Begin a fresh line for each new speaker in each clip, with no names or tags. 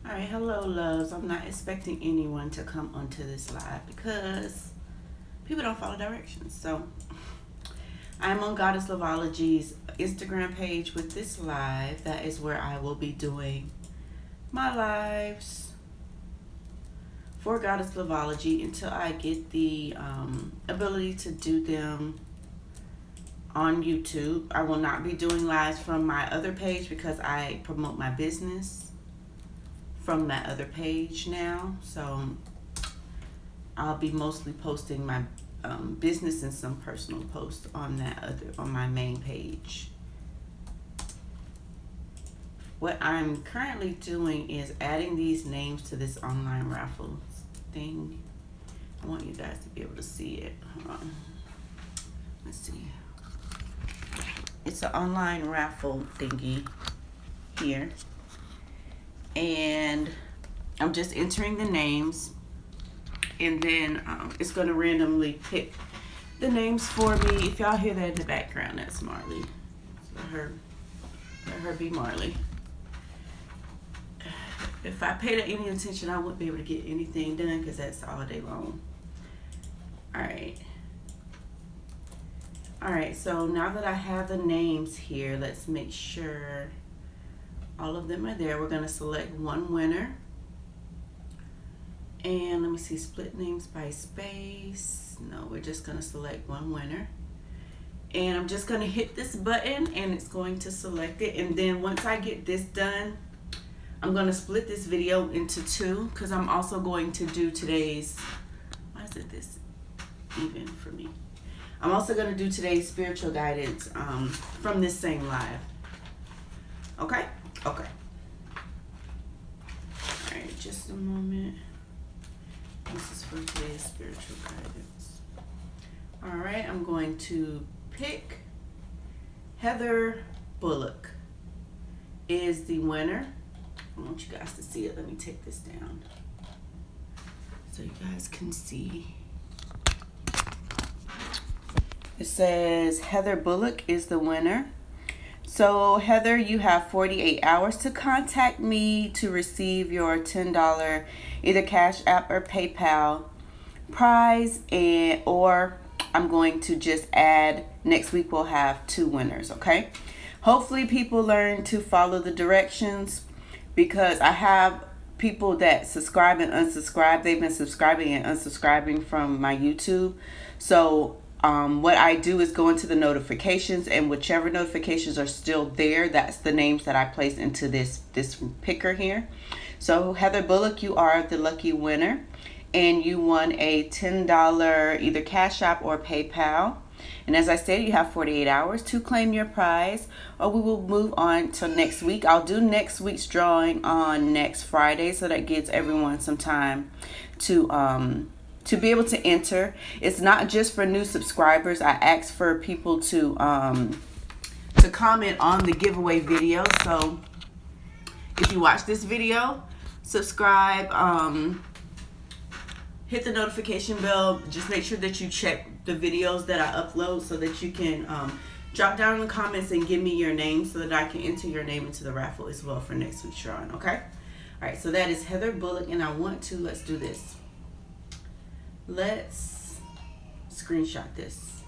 Alright, hello loves. I'm not expecting anyone to come onto this live because people don't follow directions. So I'm on Goddess Luvology's Instagram page with this live. That is where I will be doing my lives for Goddess Luvology until I get the ability to do them on YouTube. I will not be doing lives from my other page because I promote my business from that other page now. So I'll be mostly posting my business and some personal posts on my main page. What I'm currently doing is adding these names to this online raffle thing. I want you guys to be able to see it. Hold on. Let's see. It's an online raffle thingy here. And I'm just entering the names. And then it's going to randomly pick the names for me. If y'all hear that in the background, that's Marley. Let her be Marley. If I paid her any attention, I wouldn't be able to get anything done because that's all day long. Alright, so now that I have the names here, let's make sure all of them are there. We're going to select one winner. And let me see, split names by space. No, we're just going to select one winner. And I'm just going to hit this button and it's going to select it. And then once I get this done, I'm going to split this video into two because I'm also going to do today's, why is it this even for me? I'm also going to do today's spiritual guidance from this same live. Okay? Okay. Alright, just a moment. This is for today's spiritual guidance. Alright, I'm going to pick Heather Bullock is the winner. I want you guys to see it. Let me take this down so you guys can see. It says Heather Bullock is the winner. So Heather, you have 48 hours to contact me to receive your $10 either Cash App or PayPal prize, or I'm going to just add, next week we'll have two winners, okay? Hopefully people learn to follow the directions because I have people that subscribe and unsubscribe. They've been subscribing and unsubscribing from my YouTube. So what I do is go into the notifications, and whichever notifications are still there, that's the names that I place into this picker here. So Heather Bullock, you are the lucky winner, and you won a $10 either Cash App or PayPal. And as I said, you have 48 hours to claim your prize, or we will move on to next week. I'll do next week's drawing on next Friday, so that gives everyone some time to be able to enter. It's not just for new subscribers. I asked for people to comment on the giveaway video. So if you watch this video, subscribe, hit the notification bell. Just make sure that you check the videos that I upload so that you can drop down in the comments and give me your name so that I can enter your name into the raffle as well for next week's drawing, okay? All right, so that is Heather Bullock, and I want to, let's do this. Let's screenshot this.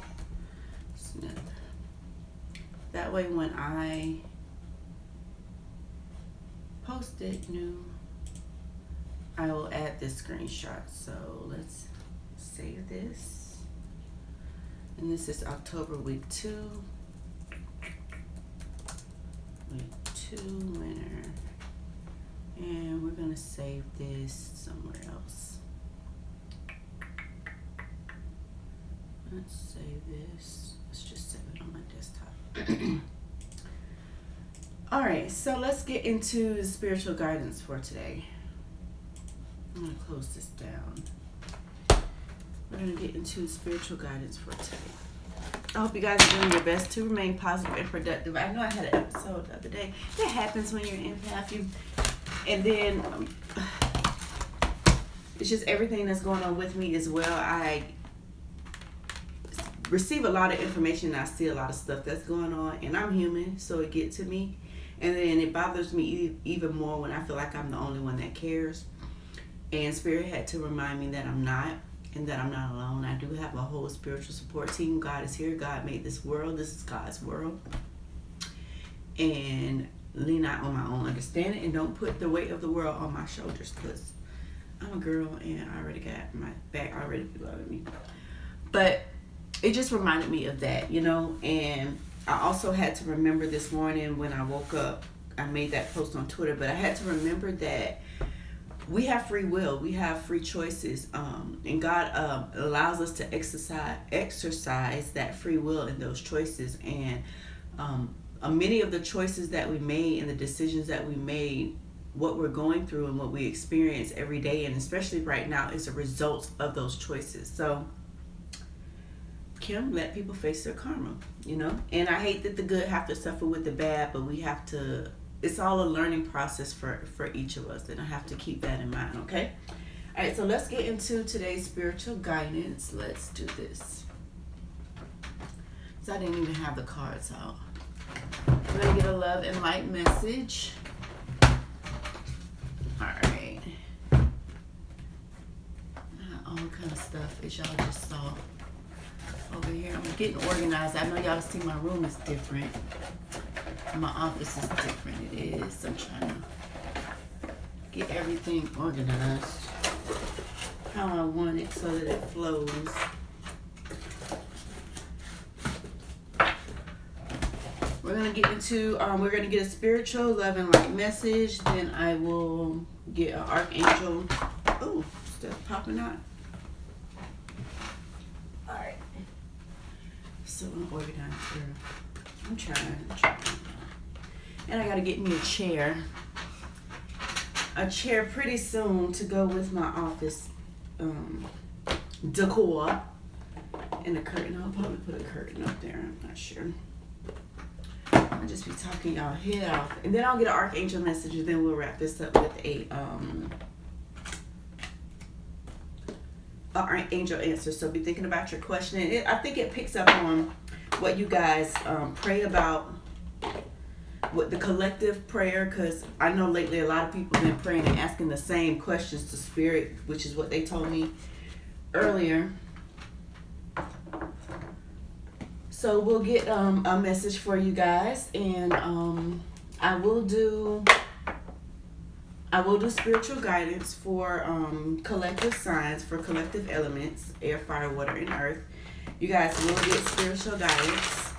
That way when I post it new, I will add this screenshot. So let's save this. And this is October week 2. Week 2 winner. And we're going to save this somewhere else. Let's save this. Let's just save it on my desktop. Alright, so let's get into the spiritual guidance for today. I'm going to close this down. We're going to get into spiritual guidance for today. I hope you guys are doing your best to remain positive and productive. I know I had an episode the other day. That happens when you're an empath. And then it's just everything that's going on with me as well. I receive a lot of information and I see a lot of stuff that's going on, and I'm human, so it gets to me. And then it bothers me even more when I feel like I'm the only one that cares. And Spirit had to remind me that I'm not, and that I'm not alone. I do have a whole spiritual support team. God is here. God made this world. This is God's world. And lean not on my own understanding, and don't put the weight of the world on my shoulders, because I'm a girl and I already got my back already beloved me. But it just reminded me of that, you know. And I also had to remember this morning when I woke up, I made that post on Twitter, but I had to remember that we have free will, we have free choices, and God allows us to exercise that free will in those choices. And many of the choices that we made and the decisions that we made, what we're going through and what we experience every day, and especially right now, is a result of those choices. So Kim, let people face their karma, you know. And I hate that the good have to suffer with the bad, but we have to, it's all a learning process for each of us, and I have to keep that in mind, okay? All right, so let's get into today's spiritual guidance. Let's do this. So I didn't even have the cards out. We're going to get a love and light message. Alright. All kind of stuff, as y'all just saw over here. I'm getting organized. I know y'all see my room is different. My office is different. It is. I'm trying to get everything organized how I want it so that it flows. We're going to get into, we're going to get a spiritual love and light message. Then I will get an archangel. Oh, stuff popping out. All right. So unorganized, girl. I'm trying. And I got to get me a chair. A chair pretty soon to go with my office decor. And a curtain. I'll probably put a curtain up there. I'm not sure. I'll just be talking y'all head off, and then I'll get an archangel message, and then we'll wrap this up with a archangel answer. So be thinking about your question. And I think it picks up on what you guys pray about, what the collective prayer, because I know lately a lot of people have been praying and asking the same questions to Spirit, which is what they told me earlier. So we'll get a message for you guys, and I will do spiritual guidance for collective signs, for collective elements, air, fire, water, and earth. You guys will get spiritual guidance.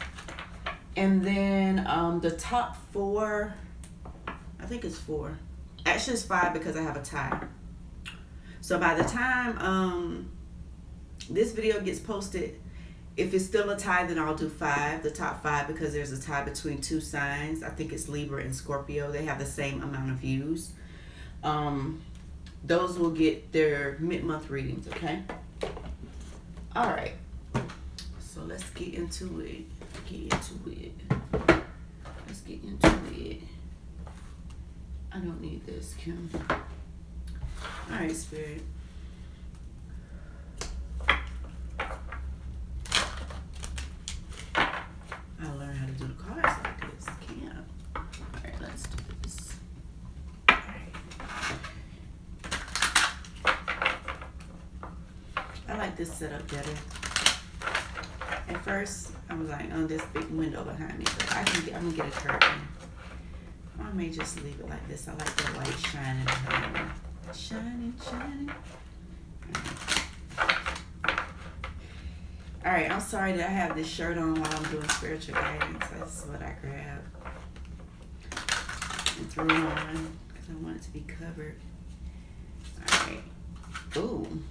And then the top 4, I think it's 4. Actually, it's 5 because I have a tie. So by the time this video gets posted, if it's still a tie, then I'll do 5, the top 5, because there's a tie between 2 signs. I think it's Libra and Scorpio. They have the same amount of views. Those will get their mid-month readings, okay? All right. So let's get into it. Let's get into it. I don't need this, Kim. All right, Spirit. I'll learn how to do the cards like this. Can't. All right, let's do this. All right. I like this setup better. At first, I was like, oh, this big window behind me, but I'm gonna get a curtain. I may just leave it like this. I like the light shining behind me. Shining. All right, I'm sorry that I have this shirt on while I'm doing spiritual guidance. That's what I grabbed and threw it on because I want it to be covered. All right. Ooh.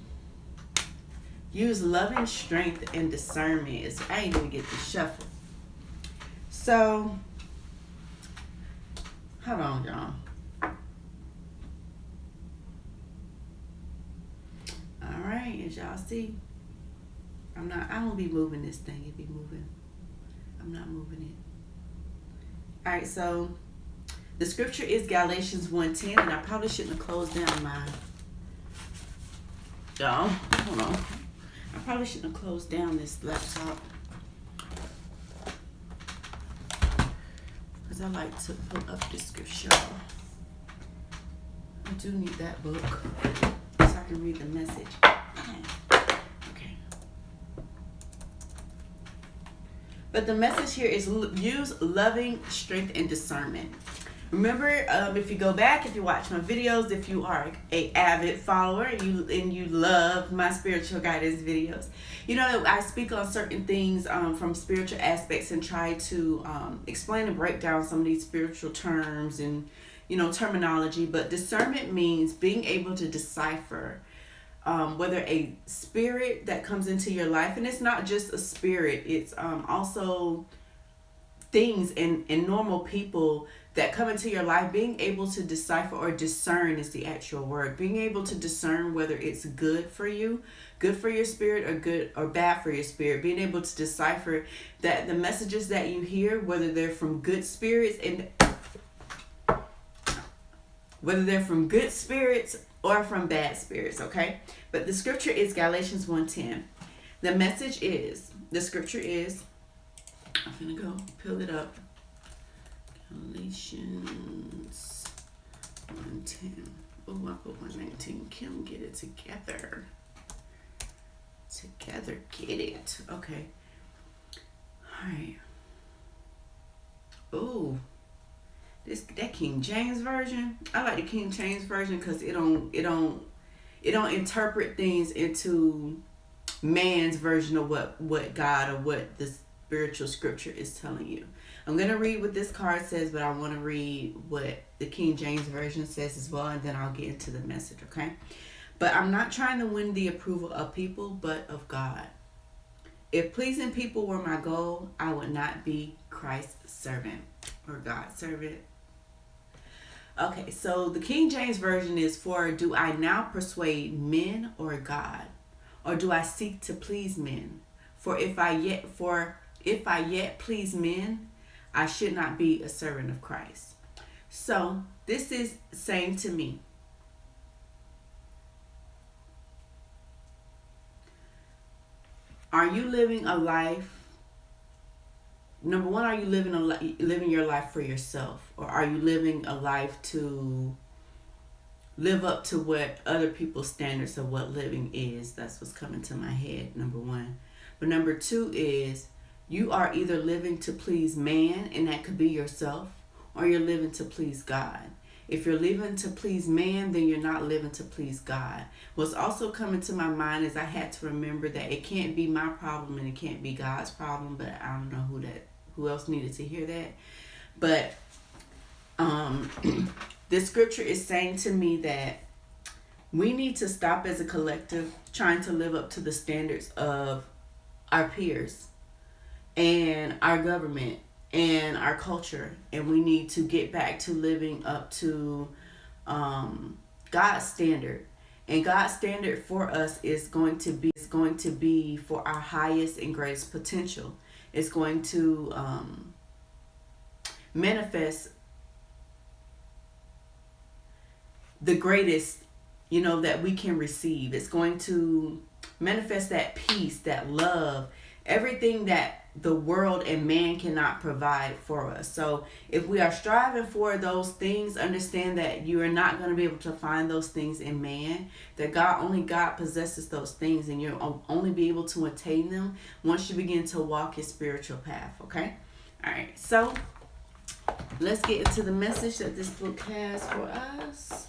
Use loving strength and discernment. I ain't gonna get the shuffle. So, hold on, y'all. All right, as y'all see, I won't be moving this thing. It be moving. I'm not moving it. All right, so the scripture is Galatians 1:10, and I probably shouldn't have closed down my, y'all, hold on. I probably shouldn't have closed down this laptop, because I like to pull up the scripture. I do need that book so I can read the message. Okay. But the message here is use loving strength and discernment. Remember, if you go back, if you watch my videos, if you are a avid follower and you love my spiritual guidance videos, you know I speak on certain things from spiritual aspects and try to explain and break down some of these spiritual terms and terminology. But discernment means being able to decipher whether a spirit that comes into your life, and it's not just a spirit, it's also things and normal people that come into your life. Being able to decipher or discern is the actual word. Being able to discern whether it's good for you, good for your spirit, or good or bad for your spirit. Being able to decipher that the messages that you hear, whether they're from good spirits or from bad spirits, okay? But the scripture is Galatians 1:10. The scripture is, I'm gonna go pull it up. Galatians 1:10. Oh, I put 1:19. Kim, get it together. Get it. Okay. All right. Oh, that King James version. I like the King James version because it don't interpret things into man's version of what God or what the spiritual scripture is telling you. I'm going to read what this card says, but I want to read what the King James version says as well, and then I'll get into the message, okay? But I'm not trying to win the approval of people, but of God. If pleasing people were my goal, I would not be Christ's servant or God's servant. Okay, so the King James version is, for do I now persuade men or God? Or do I seek to please men? For if I yet please men, I should not be a servant of Christ. So this is saying to me, are you living a life? Number one, are you living your life for yourself, or are you living a life to live up to what other people's standards of what living is? That's what's coming to my head. Number one. But number two is, you are either living to please man, and that could be yourself, or you're living to please God. If you're living to please man, then you're not living to please God. What's also coming to my mind is I had to remember that it can't be my problem and it can't be God's problem, but I don't know who else needed to hear that. But this scripture is saying to me that we need to stop as a collective trying to live up to the standards of our peers and our government and our culture, and we need to get back to living up to God's standard. And God's standard for us is going to be for our highest and greatest potential. It's going to manifest the greatest, that we can receive. It's going to manifest that peace, that love, everything that the world and man cannot provide for us. So if we are striving for those things, understand that you are not going to be able to find those things in man, that only God possesses those things, and you'll only be able to attain them once you begin to walk his spiritual path, okay? All right, so let's get into the message that this book has for us.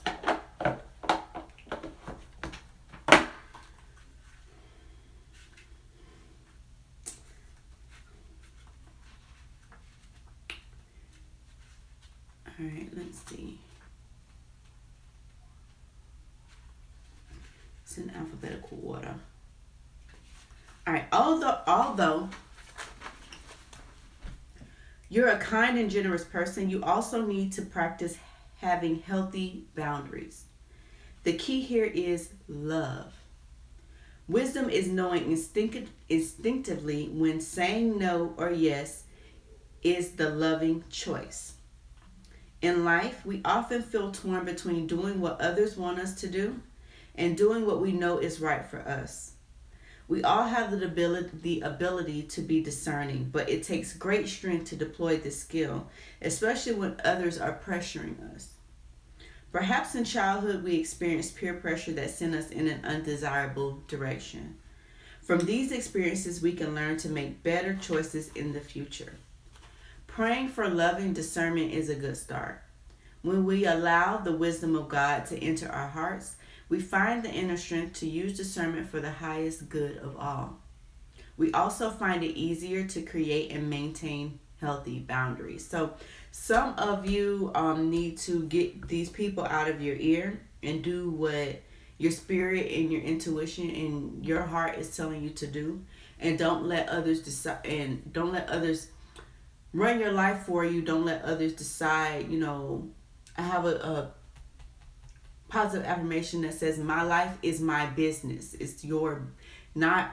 All right, let's see. It's in alphabetical order. All right, although you're a kind and generous person, you also need to practice having healthy boundaries. The key here is love. Wisdom is knowing instinctively when saying no or yes is the loving choice. In life, we often feel torn between doing what others want us to do and doing what we know is right for us. We all have the ability to be discerning, but it takes great strength to deploy this skill, especially when others are pressuring us. Perhaps in childhood we experienced peer pressure that sent us in an undesirable direction. From these experiences, we can learn to make better choices in the future. Praying for loving discernment is a good start. When we allow the wisdom of God to enter our hearts, we find the inner strength to use discernment for the highest good of all. We also find it easier to create and maintain healthy boundaries. So, some of you need to get these people out of your ear and do what your spirit and your intuition and your heart is telling you to do, and don't let others decide, and don't let others run your life for you. Don't let others decide. I have a positive affirmation that says, my life is my business. It's not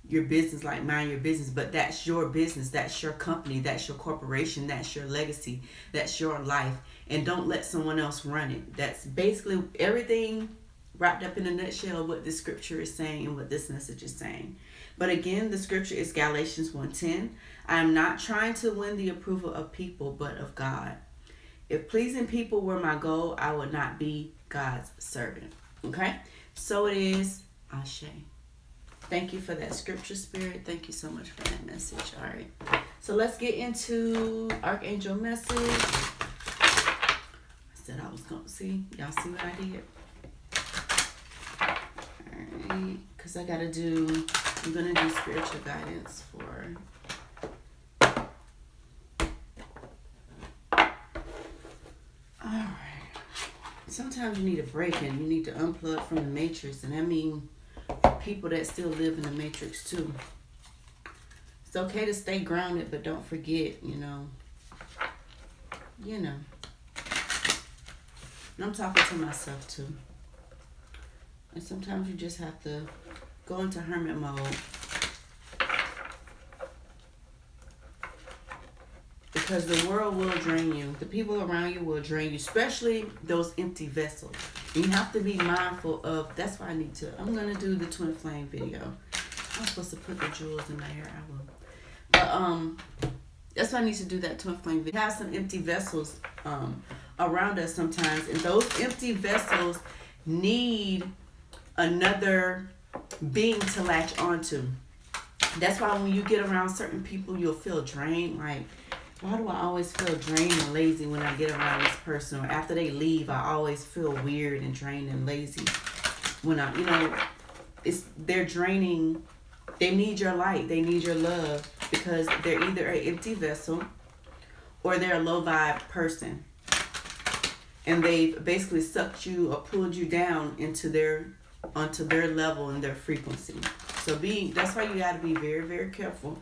your business like mind your business, but that's your business. That's your company. That's your corporation. That's your legacy. That's your life. And don't let someone else run it. That's basically everything wrapped up in a nutshell what this scripture is saying and what this message is saying. But again, the scripture is Galatians 1:10. I am not trying to win the approval of people, but of God. If pleasing people were my goal, I would not be God's servant. Okay? So it is. Ashe. Thank you for that scripture, Spirit. Thank you so much for that message. All right. So let's get into Archangel Message. I said I was going to see. Y'all see what I did? All right. Because I'm going to do spiritual guidance for... Alright. Sometimes you need a break and you need to unplug from the matrix, and I mean people that still live in the matrix too. It's okay to stay grounded, but don't forget, And I'm talking to myself too. And sometimes you just have to go into hermit mode. Because the world will drain you. The people around you will drain you, especially those empty vessels. And you have to be mindful of, that's why I'm going to do the twin flame video. I'm supposed to put the jewels in my hair, I will. But that's why I need to do that twin flame video. We have some empty vessels around us sometimes. And those empty vessels need another being to latch onto. That's why when you get around certain people, you'll feel drained. Like, why do I always feel drained and lazy when I get around this person? Or after they leave, I always feel weird and drained and lazy. When they're draining. They need your light. They need your love, because they're either an empty vessel or they're a low vibe person. And they've basically sucked you or pulled you down onto their level and their frequency. So that's why you got to be very, very careful.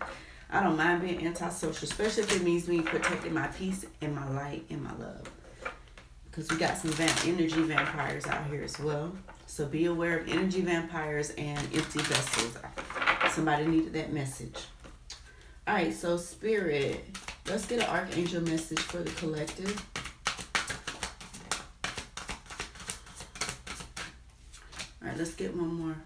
I don't mind being antisocial, especially if it means me protecting my peace and my light and my love. Because we got some energy vampires out here as well. So be aware of energy vampires and empty vessels. Somebody needed that message. All right, so Spirit, let's get an Archangel message for the collective. All right, let's get one more.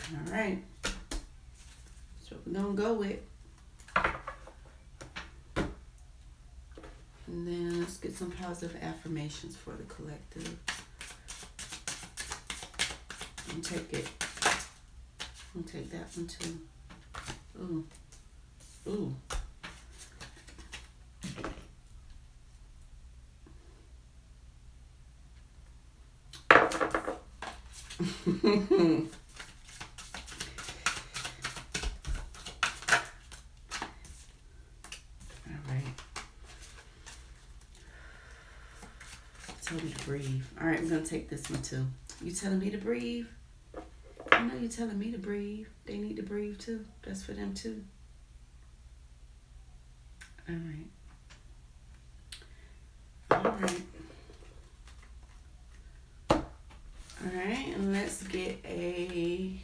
All right, so we're gonna go with, and then let's get some positive affirmations for the collective. And take it. I'll take that one too. Ooh, ooh. Tell me to breathe. All right, I'm going to take this one too. You telling me to breathe? I know you're telling me to breathe. They need to breathe too. That's for them too. All right. All right. All right, and let's get a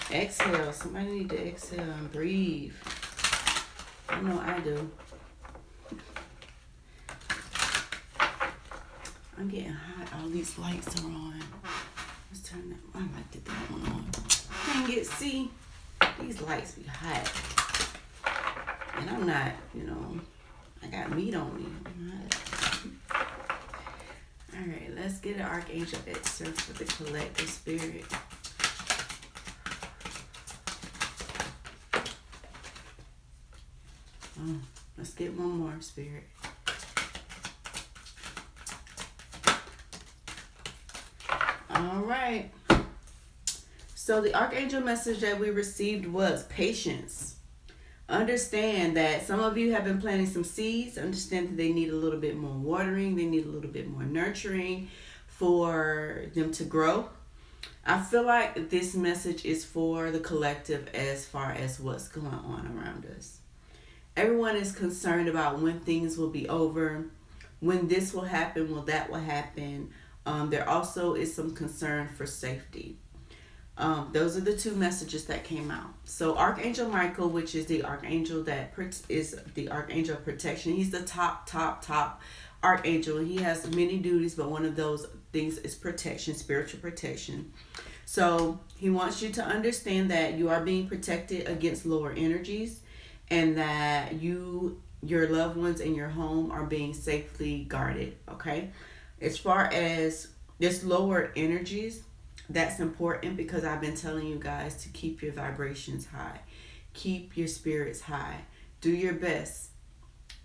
exhale. Somebody need to exhale and breathe. I know I do. I'm getting hot. All these lights are on. Let's turn that. I like that one on. Dang it, see? These lights be hot. And I'm not, I got meat on me. Alright, let's get an Archangel excerpt for the collective spirit. Oh, let's get one more, Spirit. All right. So the Archangel message that we received was patience. Understand that some of you have been planting some seeds. Understand that they need a little bit more watering. They need a little bit more nurturing for them to grow. I feel like this message is for the collective as far as what's going on around us. Everyone is concerned about when things will be over, when this will happen, when that will happen. There also is some concern for safety. Those are the two messages that came out. So Archangel Michael, which is the archangel that is the archangel of protection, he's the top archangel. He has many duties, but one of those things is protection, spiritual protection. So he wants you to understand that you are being protected against lower energies, and that your loved ones in your home are being safely guarded. Okay, as far as this lower energies, that's important because I've been telling you guys to keep your vibrations high, keep your spirits high, do your best.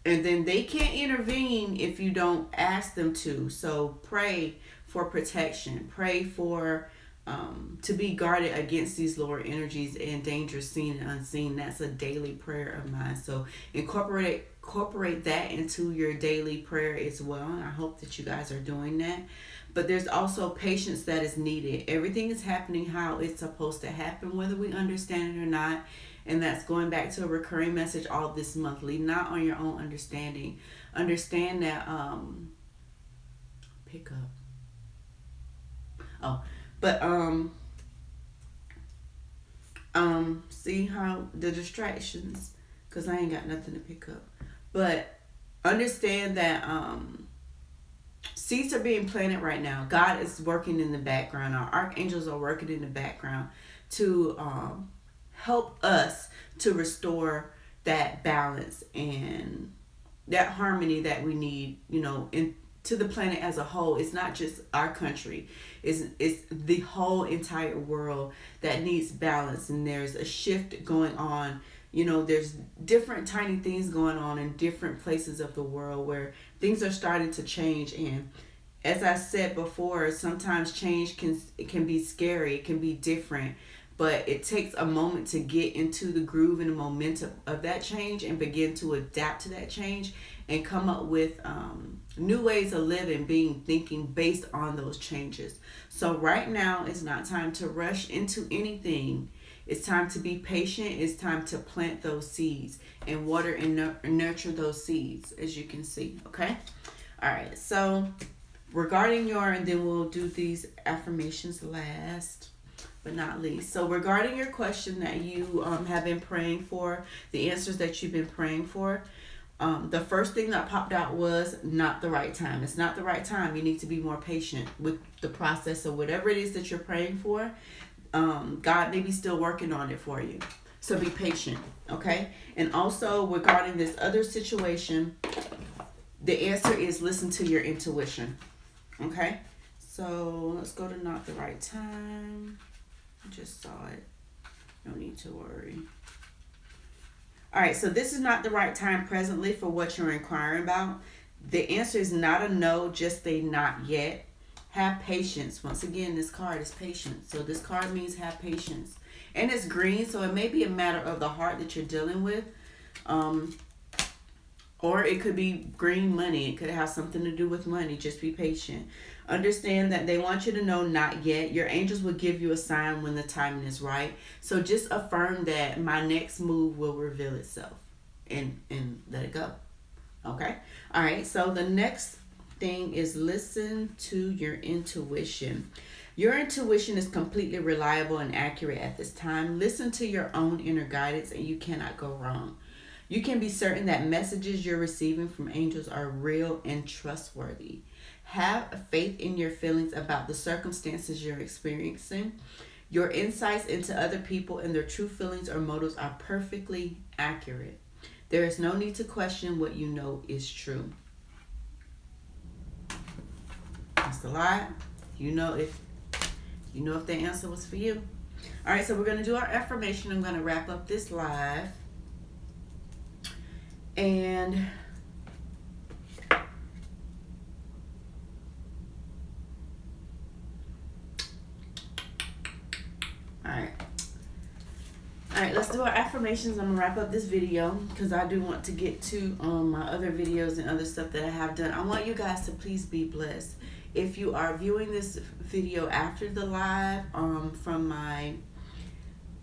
And then they can't intervene if you don't ask them to. So pray for protection, pray for to be guarded against these lower energies and dangers seen and unseen. That's a daily prayer of mine. So incorporate that into your daily prayer as well. And I hope that you guys are doing that. But there's also patience that is needed. Everything is happening how it's supposed to happen, whether we understand it or not. And that's going back to a recurring message all this month. Lean not on your own understanding. Understand that pick up. Oh, but see how the distractions, because I ain't got nothing to pick up. But understand that seeds are being planted right now. God is working in the background. Our archangels are working in the background to help us to restore that balance and that harmony that we need, to the planet as a whole. It's not just our country. It's the whole entire world that needs balance, and there's a shift going on. There's different tiny things going on in different places of the world where things are starting to change. And as I said before, sometimes change can be scary, it can be different, but it takes a moment to get into the groove and the momentum of that change and begin to adapt to that change and come up with new ways of living, thinking based on those changes. So right now it's not time to rush into anything. It's time to be patient. It's time to plant those seeds and water and nurture those seeds, as you can see. Okay? All right. So regarding and then we'll do these affirmations last but not least. So regarding your question that you have been praying for, the answers that you've been praying for, the first thing that popped out was not the right time. It's not the right time. You need to be more patient with the process of whatever it is that you're praying for. God may be still working on it for you. So be patient, okay? And also regarding this other situation, the answer is listen to your intuition, okay? So let's go to not the right time. I just saw it. No need to worry. All right, so this is not the right time presently for what you're inquiring about. The answer is not a no, just a not yet. Have patience. Once again, this card is patience. So this card means have patience. And it's green, so it may be a matter of the heart that you're dealing with. Or it could be green money. It could have something to do with money. Just be patient. Understand that they want you to know not yet. Your angels will give you a sign when the timing is right. So just affirm that my next move will reveal itself. And let it go. Okay? All right, so the next thing is listen to your intuition. Your intuition is completely reliable and accurate at this time. Listen to your own inner guidance and you cannot go wrong. You can be certain that messages you're receiving from angels are real and trustworthy. Have faith in your feelings about the circumstances you're experiencing. Your insights into other people and their true feelings or motives are perfectly accurate. There is no need to question what you know is true. That's a lot. You know if the answer was for you. All right, so we're going to do our affirmation. I'm going to wrap up this live. And all right, let's do our affirmations. I'm gonna wrap up this video because I do want to get to my other videos and other stuff that I have done. I want you guys to please be blessed. If you are viewing this video after the live from my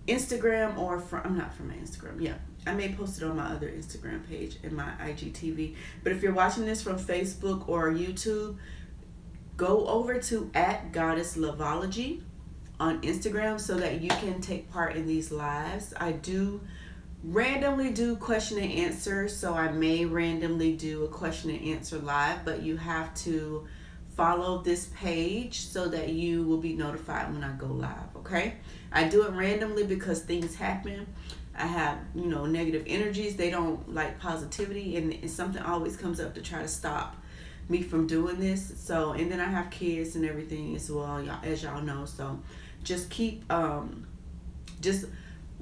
Instagram or not from my Instagram, yeah, I may post it on my other Instagram page and my IGTV. But if you're watching this from Facebook or YouTube, go over to @GoddessLuvology on Instagram so that you can take part in these lives. I do randomly do question and answer, so I may randomly do a question and answer live, but you have to follow this page so that you will be notified when I go live, okay? I do it randomly because things happen. I have, negative energies. They don't like positivity, and something always comes up to try to stop me from doing this. So, and then I have kids and everything as well, as y'all know. So just keep, just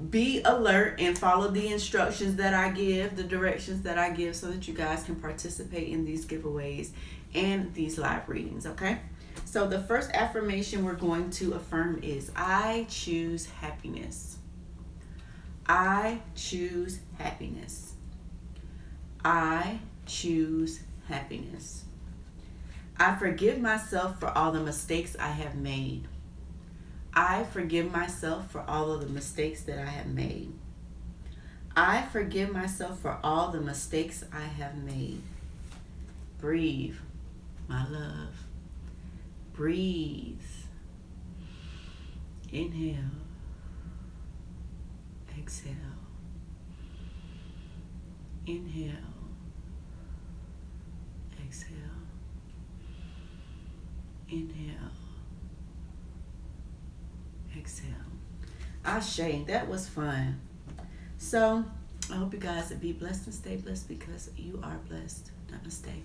be alert and follow the instructions that I give, the directions that I give, so that you guys can participate in these giveaways and these live readings, okay? So the first affirmation we're going to affirm is, I choose happiness. I choose happiness. I choose happiness. I forgive myself for all the mistakes I have made. I forgive myself for all of the mistakes that I have made. I forgive myself for all the mistakes I have made. Breathe, my love. Breathe. Inhale. Exhale. Inhale. Exhale. Inhale. Exhale. Ashe, that was fun. So I hope you guys be blessed and stay blessed because you are blessed. Namaste.